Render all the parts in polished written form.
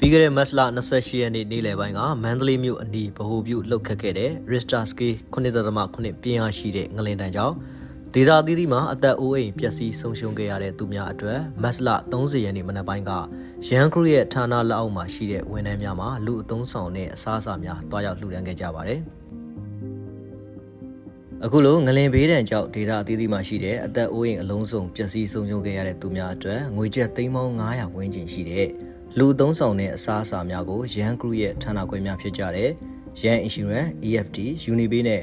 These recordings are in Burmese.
ပြီးခဲ့တဲ့မတ်လ28ရက်နေ့နေ့လယ်ပိုင်းကမန္တလေးမြို့အနီးဗဟိုပြုလှုပ်ခတ်ခဲ့တဲ့ Richter Scale 9.9 ပြင်းအားရှိတဲ့ငလင်တန်းကြောင့်ဒေသအသီးသီးမှာအသက်အိုးအိမ်ပျက်စီးဆုံးရှုံးခဲ့ရတဲ့သူများအတွက်မတ်လ30ရက်နေ့မနက်ပိုင်းကရန်ဂရုရဲ့ဌာနလက်အောက်မှာရှိတဲ့ဝန်ထမ်းများမှာလူအသုံးဆောင်နဲ့အစားအစာများတွားရောက်လှူဒါန်းခဲ့ကြပါတယ်။အခုလိုငလင်ဘေးဒဏ်ကြောင့်ဒေသအသီးသီးမှာရှိတဲ့အသက်အိုးအိမ်အလုံးစုံပျက်စီးဆုံးရှုံးခဲ့ရတဲ့သူများအတွက်ငွေကျပ်သိန်းပေါင်း900ဝန်းကျင်ရှိတဲ့လူအသုံးဆောင်တဲ့အစားအစာများကိုရန်ဂရုရဲ့ဌာနခွဲများဖြစ်ကြတဲ့ရန် Insurance, EFT, Unibay နဲ့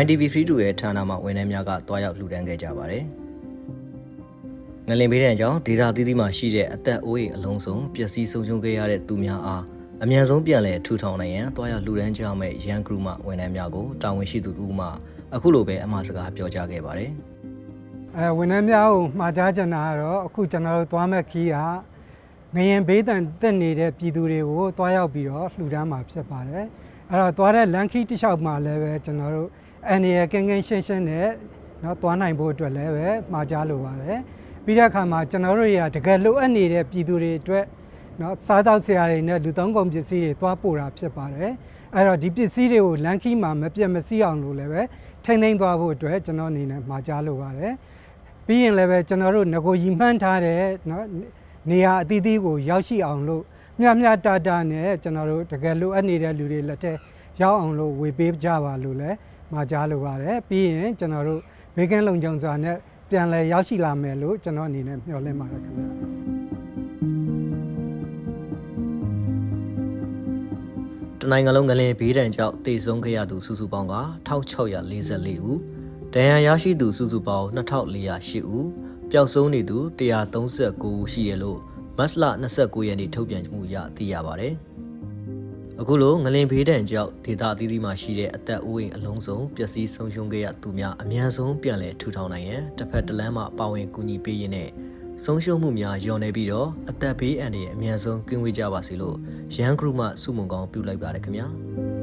YTV Free to ရဲ့ဌာနမှဝန်ထမ်းများကတွားရောက်လှူဒါန်းခဲ့ကြပါတယ်။ငလင်ဘေးဒဏ်ကြောင့်ဒေသအသီးသီးမှာရှိတဲ့အသက်အိုးအိမ်အလုံးစုံပျက်စီးဆုံးရှုံးခဲ့ရတဲ့သူများအားအမြန်ဆုံးပြန်လည်ထူထောင်နိုင်ရန်တွားရောက်လှူဒါန်းကြမယ့်ရန်ဂရုမှဝန်ထမ်းများကိုတာဝန်ရှိသူတို့မှအခုလိုပဲအမှားစကားပြောကြားခဲ့ပါတယ်။ဝန်ထမ်းများကိုမှာကြားချင်တာကတော့အခုကျွန်တော်တို့သွားမဲ့ခီးကငရင်ဘေးတန်တက်နေတဲ့ပြည်သူတွေကိုတွားရောက်ပြီးတော့လှူဒါန်းမှာဖြစ်ပါတယ်။အဲ့တော့သွားတဲ့လမ်းခီးတစ်လျှောက်မှာလည်းပဲကျွန်တော်တို့အန်ရကင်းကင်းရှင်းရှင်းနဲ့နော်သွားနိုင်ဖို့အတွက်လည်းပဲမှာကြားလိုပါတယ်။ပြီးတဲ့အခါမှာကျွန်တော်တို့တွေကတကယ်လိုအပ်နေတဲ့ပြည်သူတွေအတွက်နော်စားတောက်ဆရာတွေနဲ့လူသုံးကုန်ပစ္စည်းတွေသွားပို့တာဖြစ်ပါတယ်။အဲ့တော့ဒီပစ္စည်းတွေကိုလမ်းခီးမှာမပြတ်မစီးအောင်လို့လည်းပဲထိမ့်သိမ်းသွားဖို့အတွက်ကျွန်တော်အနေနဲ့မှာကြားလိုပါတယ်။ပြီးရင်လည်းပဲကျွန်တော်တို့ငကိုရီမှန်းထားတဲ့နော်နေရာအသီးသီးကိုရောက်ရှိအောင်လို့မျှမျှတတနဲ့ကျွန်တော်တို့တကယ်လိုအပ်နေတဲ့လူတွေလက်ထက်ရောက်အောင်လို့ဝေပေးကြပါလို့လည်းမှာကြားလိုပါတယ်။ပြီးရင်ကျွန်တော်တို့ဘေးကင်းလုံခြုံစွာနဲ့ပြန်လည်ရောက်ရှိလာမယ်လို့ကျွန်တော်အနေနဲ့မျှော်လင့်ပါတယ်ခင်ဗျာ။တနိုင်ငံလုံးငလင်ဘေးဒဏ်ကြောင့်တေဆုံးခဲ့ရသူစုစုပေါင်းက1644ဦးဒဏ်ရာရရှိသူစုစုပေါင်း2408ဦးပျောက်ဆုံးနေသူ139ဦးရှိရလို့မတ်လ29ရက်နေ့ထုတ်ပြန်မှုရသိရပါတယ်။အခုလိုငလင်ဘေးဒဏ်ကြောင့်ဒေသအသီးသီးမှာရှိတဲ့အသက်အိုးအိမ်အလုံးစုံပျက်စီးဆုံးရှုံးခဲ့ရသူများအများဆုံးပြန်လည်ထူထောင်နိုင်ရန်တစ်ဖက်တစ်လမ်းမှပါဝင်ကူညီပေးရင်းနဲ့ဆုံးရှုံးမှုများလျော့နေပြီးတော့အသက်ဘေးအန္တရာယ်အများဆုံးကင်းဝေးကြပါစေလို့ရန်ဂရုမှစုမုံကောင်းပြုလိုက်ပါတယ်ခင်ဗျာ။